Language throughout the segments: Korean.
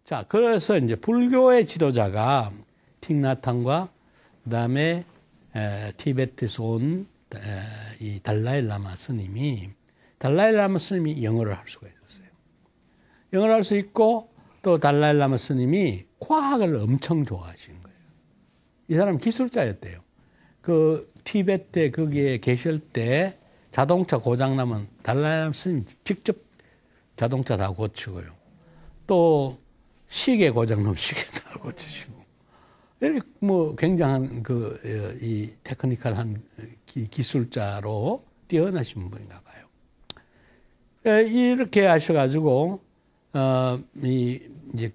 자, 그래서 이제 불교의 지도자가 틱나탄과 그다음에 티베트에서 온 이 달라일라마 스님이 영어를 할 수가 있었어요. 영어를 할 수 있고 또 달라일라마 스님이 과학을 엄청 좋아하시는 거예요. 이 사람 기술자였대요. 그 티베트에 거기에 계실 때 자동차 고장나면 달라일라마 스님이 직접 자동차 다 고치고요. 또 시계 고장나면 시계 다 고치시고. 이렇게 뭐 굉장한 이 테크니컬한 기술자로 뛰어나신 분인가 봐요. 이렇게 하셔가지고, 이제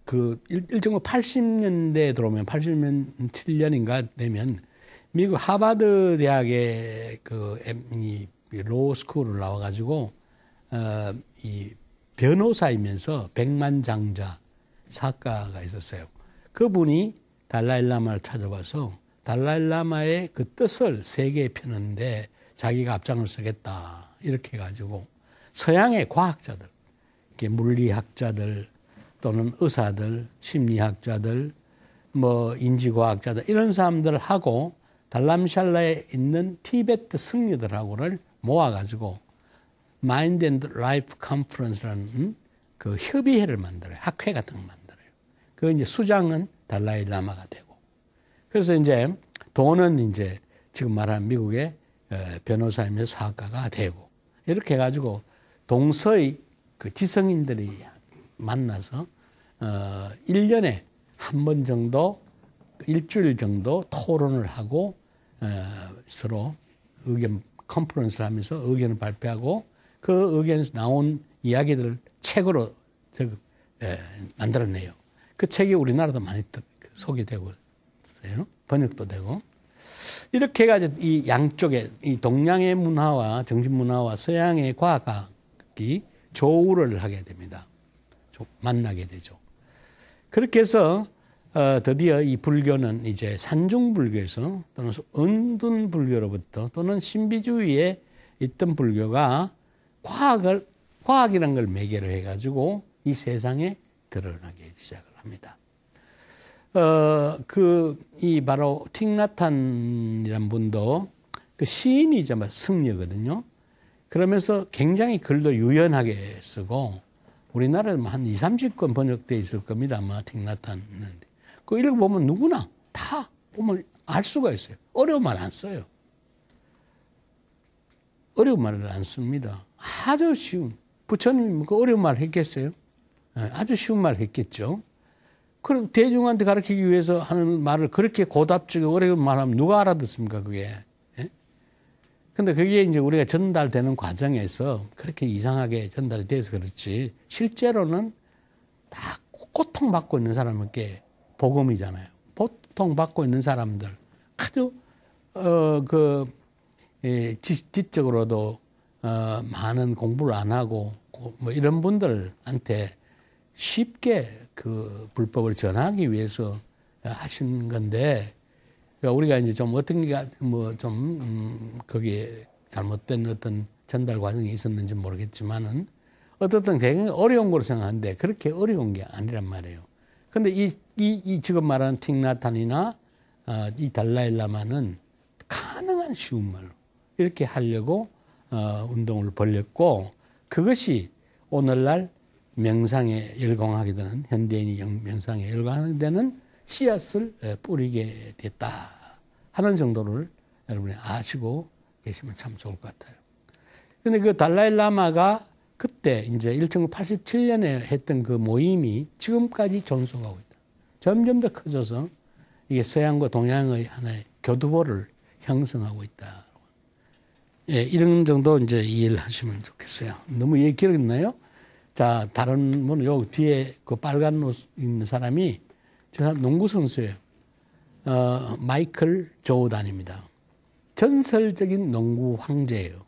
80년대에 들어오면 80년, 7년인가 되면 미국 하버드 대학의 로우 스쿨을 나와가지고, 이 변호사이면서 백만장자 작가가 있었어요. 그분이 달라일라마를 찾아와서 달라일라마의 그 뜻을 세계에 펴는데 자기가 앞장을 서겠다. 이렇게 해가지고 서양의 과학자들, 물리학자들 또는 의사들, 심리학자들, 뭐 인지과학자들 이런 사람들하고 달람샬라에 있는 티베트 승려들하고를 모아가지고 마인드 앤드 라이프 컨퍼런스라는 그 협의회를 만들어요. 학회 같은 걸 만들어요. 그 이제 수장은 달라일라마가 되고. 그래서 이제 돈은 이제 지금 말하는 미국의 변호사이면서 사학가가 되고. 이렇게 해가지고 동서의 그 지성인들이 만나서 1년에 한 번 정도, 일주일 정도 토론을 하고 서로 의견 컨퍼런스를 하면서 의견을 발표하고 그 의견에서 나온 이야기들을 책으로 만들어내요. 그 책이 우리나라도 많이 소개되고 있어요. 번역도 되고. 이렇게 해가지고 이 양쪽에 이 동양의 문화와 정신문화와 서양의 과학이 조우를 하게 됩니다. 만나게 되죠. 그렇게 해서 드디어 이 불교는 이제 산중불교에서 또는 은둔불교로부터 또는 신비주의에 있던 불교가 과학이라는 걸 매개로 해가지고 이 세상에 드러나기 시작을 합니다. 이 바로 틱나탄이란 분도 그 시인이자 승려거든요. 그러면서 굉장히 글도 유연하게 쓰고 우리나라에 한 20-30권 번역되어 있을 겁니다. 아마 틱나탄은. 그 읽어보면 누구나 다 보면 알 수가 있어요. 어려운 말 안 써요. 어려운 말을 안 씁니다. 아주 쉬운. 부처님 그 어려운 말 했겠어요? 아주 쉬운 말 했겠죠. 그럼 대중한테 가르치기 위해서 하는 말을 그렇게 고답지게 어려운 말하면 누가 알아듣습니까, 그게? 예? 근데 그게 이제 우리가 전달되는 과정에서 그렇게 이상하게 전달이 돼서 그렇지, 실제로는 다 고통받고 있는 사람에게 복음이잖아요. 고통받고 있는 사람들. 아주, 지적으로도, 많은 공부를 안 하고, 뭐 이런 분들한테 쉽게 그 불법을 전하기 위해서 하신 건데, 우리가 이제 좀 어떤 게 뭐 좀, 거기에 잘못된 어떤 전달 과정이 있었는지 모르겠지만은, 어떻든 굉장히 어려운 걸로 생각하는데, 그렇게 어려운 게 아니란 말이에요. 근데 이 지금 말하는 틱나탄이나, 이 달라일라마는 가능한 쉬운 말로 이렇게 하려고, 운동을 벌였고, 그것이 오늘날 명상에 열광하게 되는, 현대인이 명상에 열광하게 되는 씨앗을 뿌리게 됐다 하는 정도를 여러분이 아시고 계시면 참 좋을 것 같아요. 근데 그 달라일라마가 그때 이제 1987년에 했던 그 모임이 지금까지 존속하고 있다. 점점 더 커져서 이게 서양과 동양의 하나의 교두보를 형성하고 있다. 예, 이런 정도 이제 이해를 하시면 좋겠어요. 너무 얘기 길었나요? 자, 다른 분은 요 뒤에 그 빨간 옷 입는 사람이 저 사람 농구 선수예요. 마이클 조단입니다. 전설적인 농구 황제예요.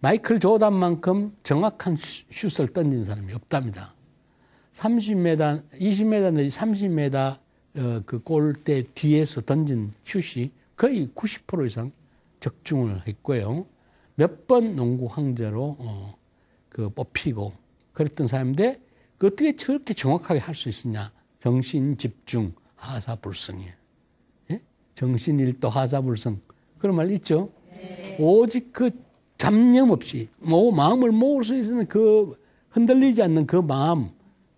마이클 조단만큼 정확한 슛을 던진 사람이 없답니다. 30m, 20m 내지 30m 그 골대 뒤에서 던진 슛이 거의 90% 이상 적중을 했고요. 몇 번 농구 황제로 그 뽑히고 그랬던 사람인데 그 어떻게 저렇게 정확하게 할 수 있느냐? 정신 집중, 하사불성이에요. 예? 정신일도 하사불성. 그런 말 있죠? 네. 오직 그 잡념 없이 마음을 모을 수 있는 그 흔들리지 않는 그 마음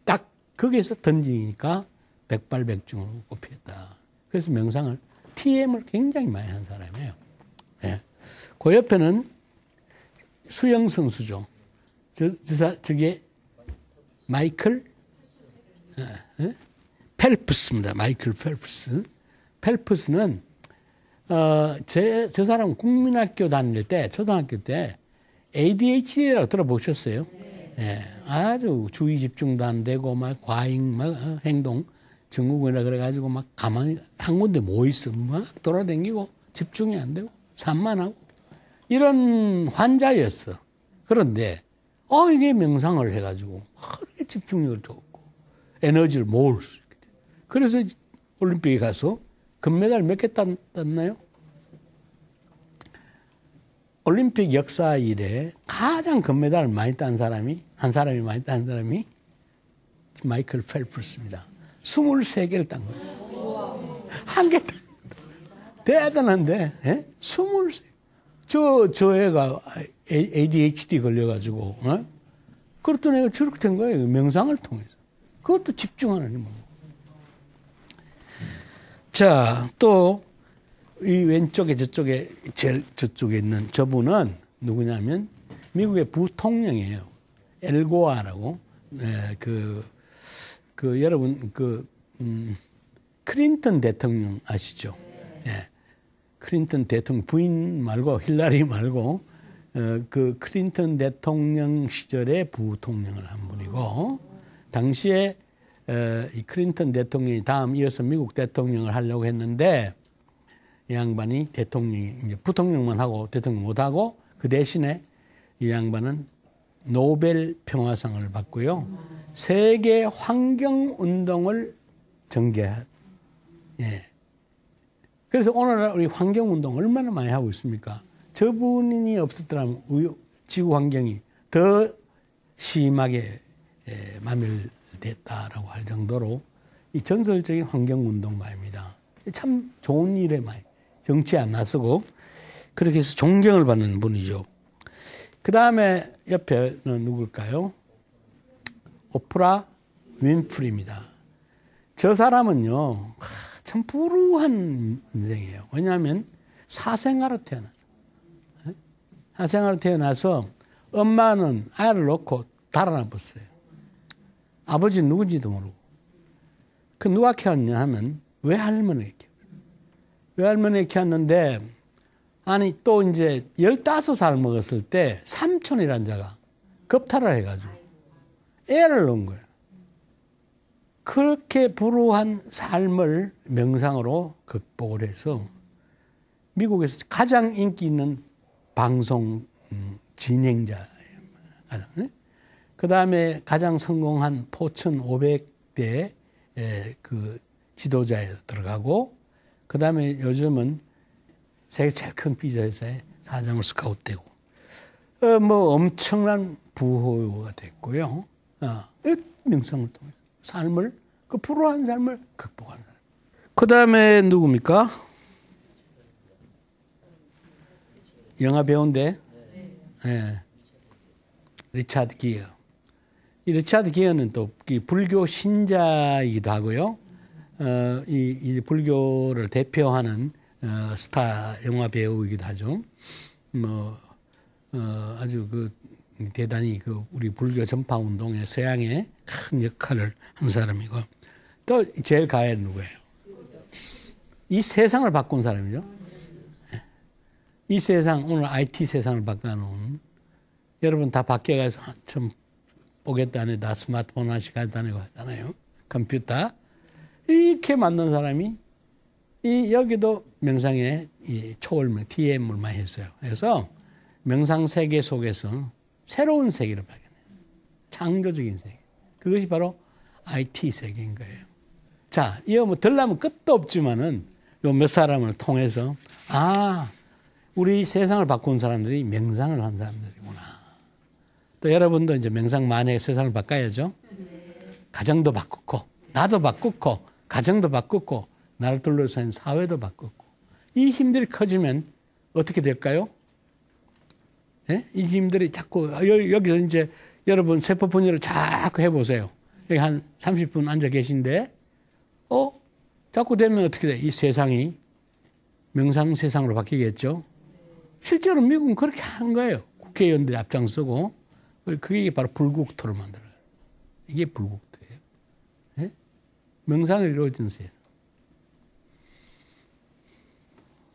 딱 거기에서 던지니까 백발백중으로 꼽혔다. 그래서 명상을 TM을 굉장히 많이 한 사람이에요. 예. 그 옆에는 수영 선수죠. 저게 마이클 펠프스입니다. 마이클 펠프스. 펠프스는 저 사람은 국민학교 다닐 때, 초등학교 때 ADHD라고 들어보셨어요? 예, 아주 주의 집중도 안 되고 막 과잉 막 행동 증후군이라 그래가지고 막 가만히 한 군데 모여 있어 막 돌아다니고 집중이 안 되고 산만하고 이런 환자였어. 그런데 이게 명상을 해가지고 그렇게 집중력을 좋고 에너지를 모을 수 있게 돼. 그래서 올림픽에 가서 금메달 몇 개 땄나요? 올림픽 역사 이래 가장 금메달을 많이 딴 사람이 마이클 펠프스입니다. 23개를 딴 거예요. 한 개 대단한데, 예? 23. 저 애가 ADHD 걸려가지고, 그랬더니 애가 저렇게 된 거예요. 명상을 통해서. 그것도 집중하는 힘으로. 자, 또, 이 왼쪽에 제일 저쪽에 있는 저분은 누구냐면 미국의 부통령이에요. 엘고아라고. 여러분, 클린턴 대통령 아시죠? 예. 클린턴 대통령 부인 말고 힐러리 말고, 그 클린턴 대통령 시절의 부통령을 한 분이고, 당시에, 이 클린턴 대통령이 다음 이어서 미국 대통령을 하려고 했는데, 이 양반이 이제 부통령만 하고 대통령 못하고 그 대신에 이 양반은 노벨 평화상을 받고요. 세계 환경운동을 전개한. 예. 그래서 오늘날 우리 환경운동 얼마나 많이 하고 있습니까? 저분이 없었더라면 지구 환경이 더 심하게 마멸됐다라고 할 정도로 이 전설적인 환경운동가입니다. 참 좋은 일에 많이 정치 안 나서고 그렇게 해서 존경을 받는 분이죠. 그 다음에 옆에는 누굴까요? 오프라 윈프리입니다. 저 사람은요, 참 불우한 인생이에요. 왜냐하면 사생아로 태어났어요. 사생아로 태어나서 엄마는 아이를 놓고 달아나버렸어요. 아버지는 누군지도 모르고. 그 누가 키웠냐 하면 외할머니가 키웠어요. 외할머니가 키웠는데, 아니, 또 이제 15살 먹었을 때 삼촌이란 자가 겁탈을 해가지고 애를 낳은 거예요. 그렇게 불우한 삶을 명상으로 극복을 해서 미국에서 가장 인기 있는 방송 진행자예요. 그 다음에 가장 성공한 포춘 500대 그 지도자에 들어가고, 그 다음에 요즘은 세계 제일 큰 피자 회사의 사장으로 스카웃되고, 뭐 엄청난 부호가 됐고요. 명상을 통해서 삶을, 그 불우한 삶을 극복하는 사람. 그 다음에 누굽니까? 영화 배우인데, 네. 리차드 기어. 이 리차드 기어는 또 불교 신자이기도 하고요. 이 불교를 대표하는 스타 영화 배우이기도 하죠. 아주 대단히 우리 불교 전파 운동의 서양의 큰 역할을 한 사람이고, 또 제일 가해는 누구예요? 이 세상을 바꾼 사람이죠. 이 세상, 오늘 IT 세상을 바꿔놓은, 여러분 다 밖에 가서 참 오겠다 안 해도 스마트폰 하나씩 가져다니고 하잖아요. 컴퓨터. 이렇게 만든 사람이 여기도 명상에 초월명, TM을 많이 했어요. 그래서 명상 세계 속에서 새로운 세계를 발견해요. 창조적인 세계. 그것이 바로 IT 세계인 거예요. 자, 이거 뭐 들라면 끝도 없지만은 요 몇 사람을 통해서, 우리 세상을 바꾼 사람들이 명상을 한 사람들이구나. 또 여러분도 이제 명상 많이 해 세상을 바꿔야죠. 가정도 바꾸고 나도 바꾸고 가정도 바꾸고 나를 둘러싼 사회도 바꾸고 이 힘들이 커지면 어떻게 될까요? 예? 이 힘들이 자꾸 여기서 이제 여러분 세포 분열을 자꾸 해보세요. 여기 한 30분 앉아 계신데 자꾸 되면 어떻게 돼? 이 세상이 명상 세상으로 바뀌겠죠. 실제로 미국은 그렇게 한 거예요. 국회의원들이 앞장서고 그게 바로 불국토를 만들어요. 이게 불국토예요. 예? 명상을 이루어진 세상.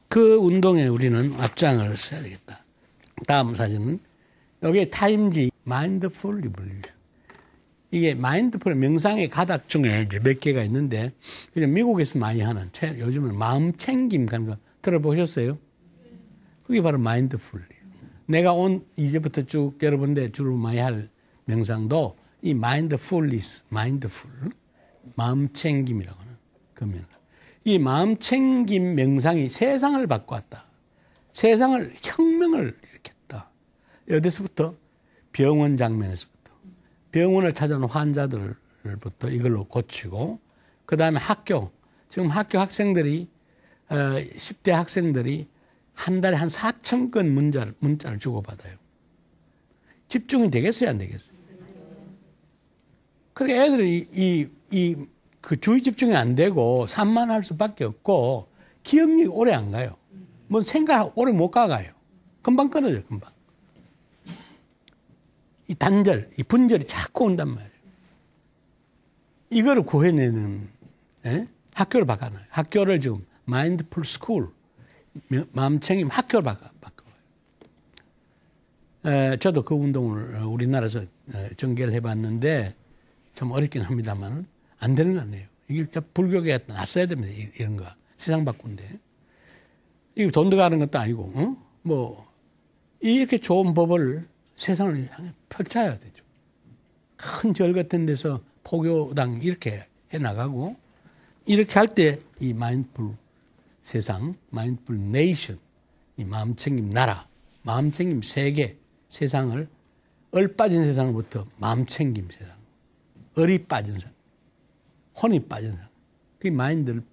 그 운동에 우리는 앞장을 써야 되겠다. 다음 사진은 여기에 타임지 마인드풀 리볼루션. 이게 마인드풀 명상의 가닥 중에 이제 몇 개가 있는데 미국에서 많이 하는 요즘은 마음 챙김 가는 거 들어보셨어요? 그게 바로 마인드풀이에요. 내가 이제부터 쭉 여러분들 주로 많이 할 명상도 이 마인드풀리스, 마인드풀 마음 챙김이라고 하는 그 명상. 이 마음 챙김 명상이 세상을 바꿔왔다. 세상을 혁명을 일으켰다. 어디서부터? 병원 장면에서부터. 병원을 찾아오는 환자들부터 이걸로 고치고 그 다음에 학교. 지금 학교 학생들이 10대 학생들이 한 달에 한 4,000건 문자를 주고받아요. 집중이 되겠어요, 안 되겠어요? 그러니까 애들이 그 주의 집중이 안 되고 산만할 수밖에 없고 기억력이 오래 안 가요. 뭐 생각 오래 못 가가요. 금방 끊어져요, 금방. 이 단절, 이 분절이 자꾸 온단 말이에요. 이거를 구해내는 학교를 바꿔놔요. 학교를 지금 마인드풀 스쿨, 마음챙김 학교를 바꿔요. 저도 그 운동을 우리나라에서 전개를 해봤는데 참 어렵긴 합니다만 안 되는 거 아니에요. 이게 불교계에 놨어야 됩니다. 이런 거. 세상 바꾼데. 이거 돈 들어가는 것도 아니고, 이렇게 좋은 법을 세상을 향해 펼쳐야 되죠. 큰 절 같은 데서 포교당 이렇게 해나가고, 이렇게 할 때 이 마인드풀 세상, 마인드풀 네이션, 이 마음챙김 나라, 마음챙김 세계, 세상을, 얼빠진 세상으로부터 마음챙김 세상, 얼이 빠진 세상, 혼이 빠진 세상. 그게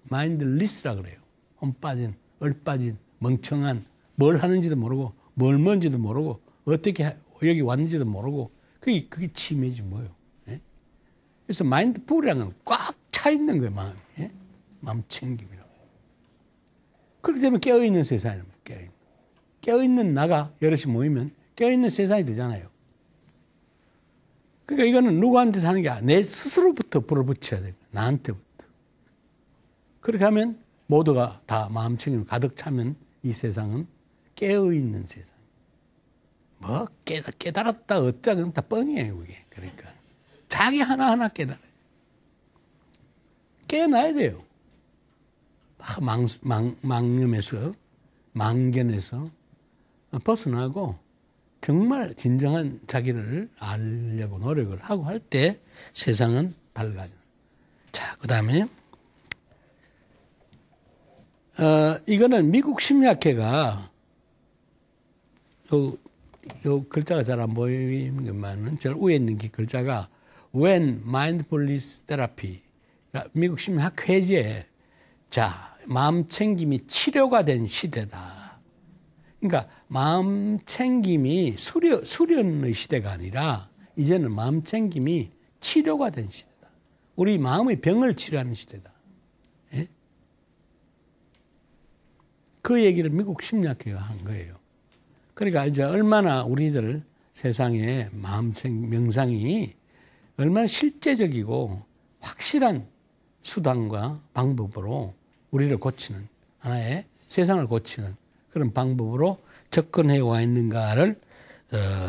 마인드리스라고 그래요. 혼 빠진, 얼 빠진, 멍청한, 뭘 하는지도 모르고, 뭘 뭔지도 모르고, 어떻게 여기 왔는지도 모르고, 그게 치매지 뭐예요. 예? 그래서 마인드풀이라는 건 꽉 차 있는 거예요, 마음이. 예? 마음 챙김이라고. 그렇게 되면 깨어있는 세상이란 말이에요. 깨어있는 나가 여럿이 모이면 깨어있는 세상이 되잖아요. 그러니까 이거는 누구한테 사는 게 아니라 내 스스로부터 불을 붙여야 돼요. 나한테부터. 그렇게 하면 모두가 다 마음챙김 가득 차면 이 세상은 깨어있는 세상. 뭐 깨달았다 어쩌건 다 뻥이에요. 그게. 그러니까 자기 하나하나 깨달아요. 깨어나야 돼요. 망념에서 망견에서 벗어나고 정말 진정한 자기를 알려고 노력을 하고 할 때 세상은 밝아져요. 자, 그 다음에 이거는 미국 심리학회가 요 글자가 잘 안 보이는 것만은 저 위에 있는 게 글자가 When Mindfulness Therapy 미국 심리학회지에 자 마음 챙김이 치료가 된 시대다. 그러니까 마음 챙김이 수련의 시대가 아니라 이제는 마음 챙김이 치료가 된 시대다. 우리 마음의 병을 치료하는 시대다. 예? 그 얘기를 미국 심리학회가 한 거예요. 그러니까 이제 얼마나 우리들 세상에 명상이 얼마나 실제적이고 확실한 수단과 방법으로 우리를 고치는 하나의 세상을 고치는 그런 방법으로 접근해 와 있는가를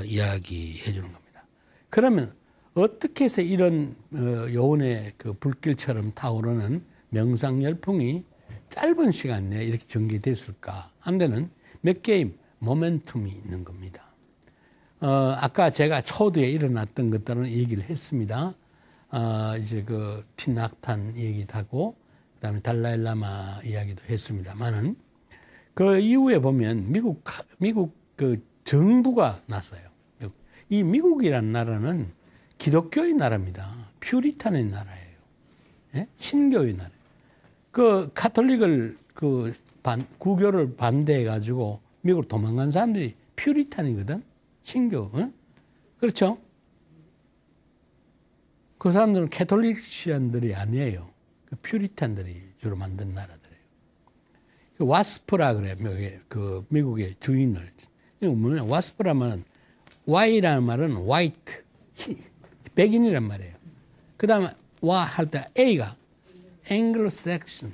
이야기해 주는 겁니다. 그러면 어떻게 해서 이런 요원의 그 불길처럼 타오르는 명상 열풍이 짧은 시간 내에 이렇게 전개됐을까 하는 데는 몇 개의 모멘텀이 있는 겁니다. 아까 제가 초두에 일어났던 것들은 얘기를 했습니다. 이제 그 틴낙탄 얘기도 하고, 그 다음에 달라일라마 이야기도 했습니다만은, 그 이후에 보면 미국 그 정부가 났어요. 이 미국이라는 나라는 기독교의 나라입니다. 퓨리탄의 나라예요. 예? 신교의 나라. 그 카톨릭을 구교를 반대해가지고 미국으로 도망간 사람들이 퓨리탄이거든. 신교. 어? 그렇죠? 그 사람들은 캐톨릭시안들이 아니에요. 그 퓨리탄들이 주로 만든 나라들이에요. 그 와스프라 그래요. 그 미국의 주인을. 이거 뭐냐? 와스프라면 Y라는 말은 white, 백인이란 말이에요. 그 다음에 와 할 때 A가 Anglo-Saxon,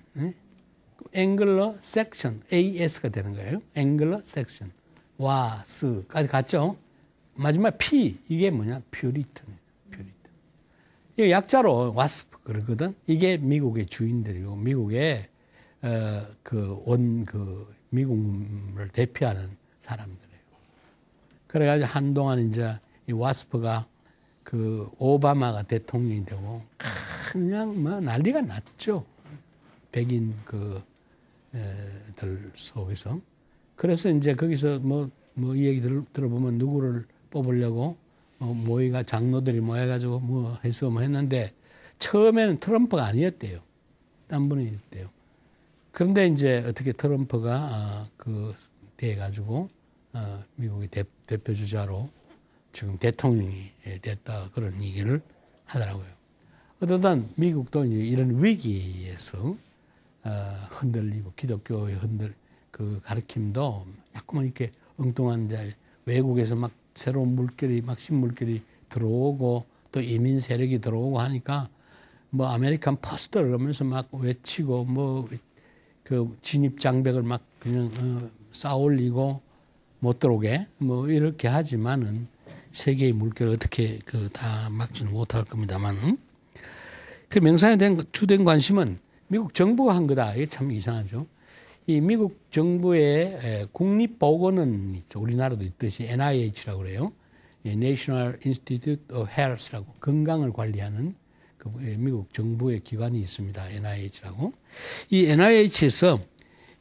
Anglo-Saxon, AS가 되는 거예요. Anglo-Saxon, 와스까지 갔죠. 마지막 P 이게 뭐냐? 퓨리탄. 이 약자로 와스프 그러거든. 이게 미국의 주인들이고 미국의 미국을 대표하는 사람들이에요. 그래가지고 한동안 이제 이 와스프가 그 오바마가 대통령이 되고 그냥 뭐 난리가 났죠. 백인 들 속에서. 그래서 이제 거기서 뭐 이 얘기 들어보면 누구를 뽑으려고 모이가 장로들이 모여가지고 뭐 해서 뭐 했는데 처음에는 트럼프가 아니었대요. 딴 분이 있대요. 그런데 이제 어떻게 트럼프가 돼가지고 미국의 대표 주자로 지금 대통령이 됐다 그런 얘기를 하더라고요. 어떠든 미국도 이제 이런 위기에서 흔들리고 기독교의 그 가르침도 자꾸만 이렇게 엉뚱한 이제 외국에서 막 새로운 물결이 막 신물결이 들어오고 또 이민 세력이 들어오고 하니까 뭐 아메리칸 퍼스트를 하면서 막 외치고 뭐 그 진입 장벽을 막 그냥 쌓아 올리고 못 들어오게 뭐 이렇게 하지만은 세계의 물결을 어떻게 다 막지는 못할 겁니다만 그 명상에 대한 주된 관심은 미국 정부가 한 거다. 이게 참 이상하죠. 이 미국 정부의 국립보건원 있죠. 우리나라도 있듯이 NIH라고 그래요. National Institute of Health라고 건강을 관리하는 그 미국 정부의 기관이 있습니다. NIH라고. 이 NIH에서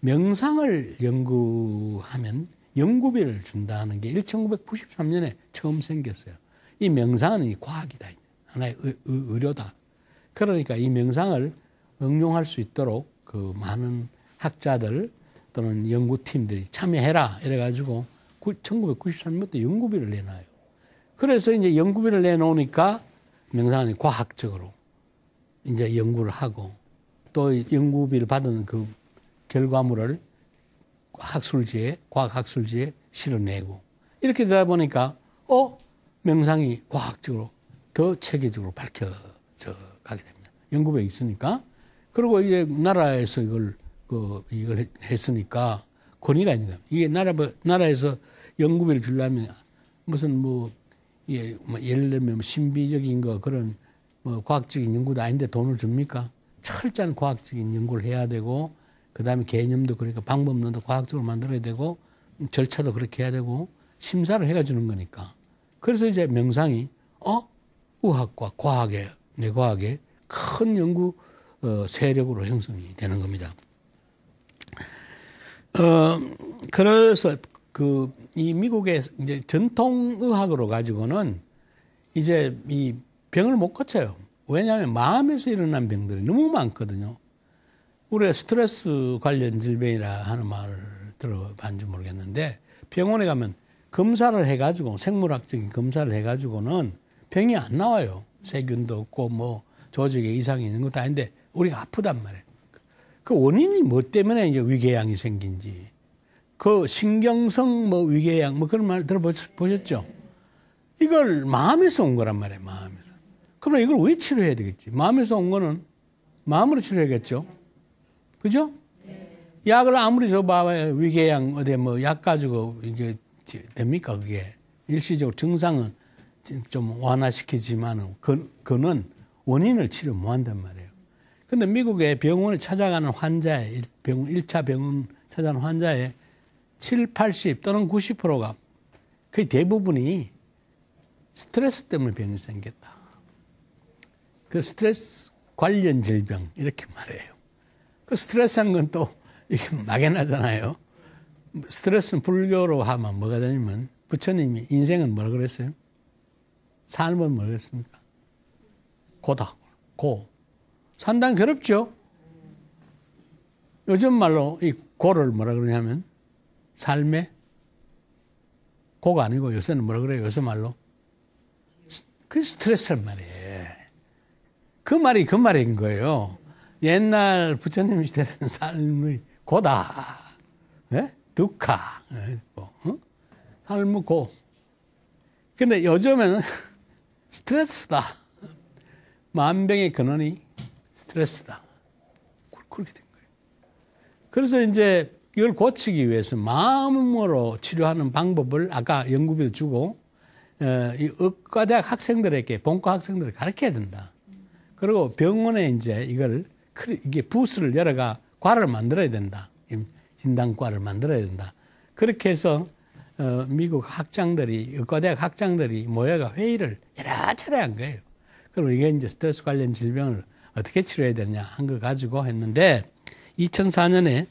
명상을 연구하면 연구비를 준다는 게 1993년에 처음 생겼어요. 이 명상은 이 과학이다. 하나의 의료다. 그러니까 이 명상을 응용할 수 있도록 그 많은 학자들 또는 연구팀들이 참여해라. 이래가지고 1993년부터 연구비를 내놔요. 그래서 이제 연구비를 내놓으니까 명상은 과학적으로 이제 연구를 하고 또 연구비를 받은 그 결과물을 과학학술지에 실어내고 이렇게 되다 보니까 명상이 과학적으로 더 체계적으로 밝혀져 가게 됩니다. 연구비가 있으니까. 그리고 이제 나라에서 이걸 했으니까 권위가 있는 거예요. 이게 나라에서 연구비를 주려면 무슨 예를 들면 신비적인 거 그런 과학적인 연구도 아닌데 돈을 줍니까? 철저한 과학적인 연구를 해야 되고 그 다음에 개념도 그러니까 방법론도 과학적으로 만들어야 되고 절차도 그렇게 해야 되고 심사를 해가 주는 거니까. 그래서 이제 명상이 의학과 과학의 뇌과학의 큰 연구 세력으로 형성이 되는 겁니다. 그래서 이 미국의 이제 전통의학으로 가지고는 이제 이 병을 못 고쳐요. 왜냐하면 마음에서 일어난 병들이 너무 많거든요. 우리가 스트레스 관련 질병이라 하는 말을 들어봤는지 모르겠는데 병원에 가면 검사를 해가지고 생물학적인 검사를 해가지고는 병이 안 나와요. 세균도 없고 뭐 조직에 이상이 있는 것도 아닌데 우리가 아프단 말이에요. 그 원인이 뭐 때문에 이제 위궤양이 생긴지 그 신경성 위궤양 그런 말 들어보셨죠? 이걸 마음에서 온 거란 말이에요. 마음에서. 그럼 이걸 왜 치료해야 되겠지? 마음에서 온 거는 마음으로 치료해야겠죠? 그죠? 약을 아무리 줘봐야 위궤양 어디 약 가지고 이게 됩니까? 그게 일시적으로 증상은 좀 완화시키지만은 그는 원인을 치료 못 한단 말이에요. 근데 미국의 병원을 찾아가는 환자의 1차 병원 찾아가는 환자의 7, 80 또는 90%가 거의 대부분이 스트레스 때문에 병이 생겼다. 그 스트레스 관련 질병 이렇게 말해요. 그 스트레스한 건 또 이게 막연하잖아요. 스트레스는 불교로 하면 뭐가 되냐면 부처님이 인생은 뭐라 그랬어요? 삶은 뭐라 그랬습니까? 고다. 고. 상당히 괴롭죠? 요즘 말로 이 고를 뭐라 그러냐면 삶의 고가 아니고 요새는 뭐라 그래요? 요새 말로 그 스트레스란 말이에요. 그 말인 거예요. 옛날 부처님 시대는 삶의 고다. 네? 두카. 삶의 고. 근데 요즘에는 스트레스다. 만병의 근원이 스트레스다. 그렇게 된 거예요. 그래서 이제 이걸 고치기 위해서 마음으로 치료하는 방법을 아까 연구비도 주고, 이 의과대학 학생들에게, 본과 학생들을 가르쳐야 된다. 그리고 병원에 이제 이게 부스를 열어가 과를 만들어야 된다. 진단과를 만들어야 된다. 그렇게 해서, 미국 학장들이, 의과대학 학장들이 모여가 회의를 여러 차례 한 거예요. 그리고 이게 이제 스트레스 관련 질병을 어떻게 치료해야 되냐 한 거 가지고 했는데, 2004년에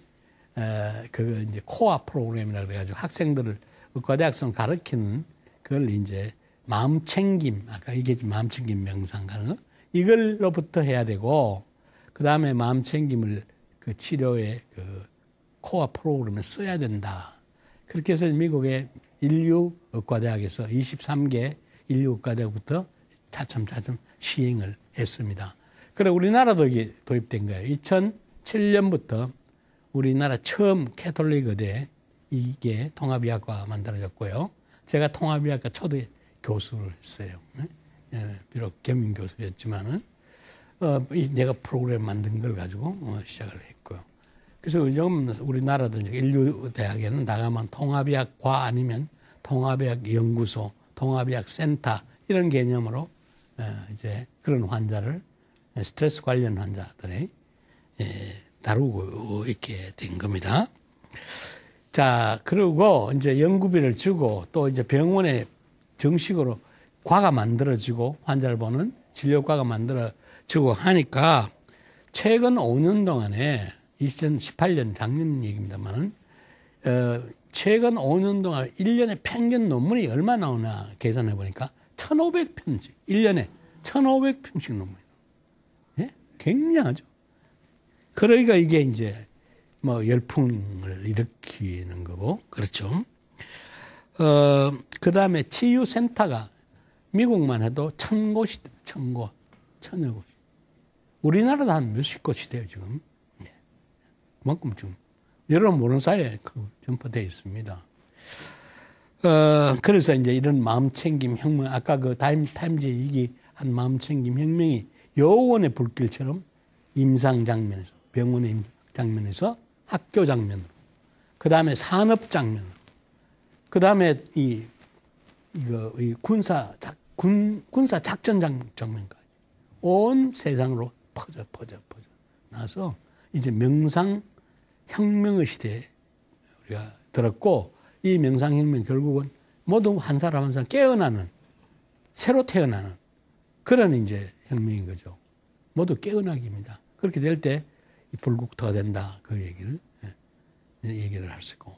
그 이제 코어 프로그램이라고 그래가지고 학생들을 의과대학생 가르치는 그걸 이제 마음챙김, 아까 얘기했지 마음챙김 명상 가는 거 이걸로부터 해야 되고, 그 다음에 마음챙김을 그 치료의 그 코어 프로그램에 써야 된다. 그렇게 해서 미국의 인류의과대학에서 23개 인류의과대학부터 차츰 시행을 했습니다. 그래 우리나라도 이게 도입된 거예요. 2007년부터 우리나라 처음 캐톨릭 의대 이게 통합의학과가 만들어졌고요. 제가 통합의학과 초대 교수를 했어요. 비록 겸임 교수였지만은 내가 프로그램 만든 걸 가지고 시작을 했고요. 그래서 요즘 우리나라도 인류대학에는 나가면 통합의학과 아니면 통합의학연구소, 통합의학센터 이런 개념으로 이제 그런 환자를 스트레스 관련 환자들의 다루고 있게 된 겁니다. 자, 그리고 이제 연구비를 주고 또 이제 병원에 정식으로 과가 만들어지고 환자를 보는 진료과가 만들어지고 하니까 최근 5년 동안에 2018년 작년 얘기입니다만은 최근 5년 동안 1년에 평균 논문이 얼마 나오나 계산해 보니까 1,500편씩 1년에 1,500편씩 논문이 나와요. 예? 굉장하죠. 그러니까 이게 이제 뭐 열풍을 일으키는 거고 그렇죠. 그 다음에 치유센터가 미국만 해도 1,000곳이 1,000곳, 1,000여 곳. 우리나라도 한 몇십 곳이 돼요 지금. 그만큼 좀 여러분 모르는 사이에 점포되어 있습니다. 그래서 이제 이런 마음챙김 혁명, 아까 그 타임즈에 얘기한 마음챙김 혁명이 여원의 불길처럼 임상 장면에서, 병원의 임상 장면에서 학교 장면으로, 그 다음에 산업 장면으로, 그 다음에 이 군사 작전 장면까지 온 세상으로 퍼져 나서 이제 명상 혁명의 시대에 우리가 들었고, 이 명상혁명 결국은 모두 한 사람 한 사람 깨어나는, 새로 태어나는 그런 이제 혁명인 거죠. 모두 깨어나기입니다. 그렇게 될 때 불국토가 된다. 그 얘기를 할 수 있고.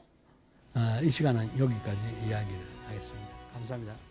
이 시간은 여기까지 이야기를 하겠습니다. 감사합니다.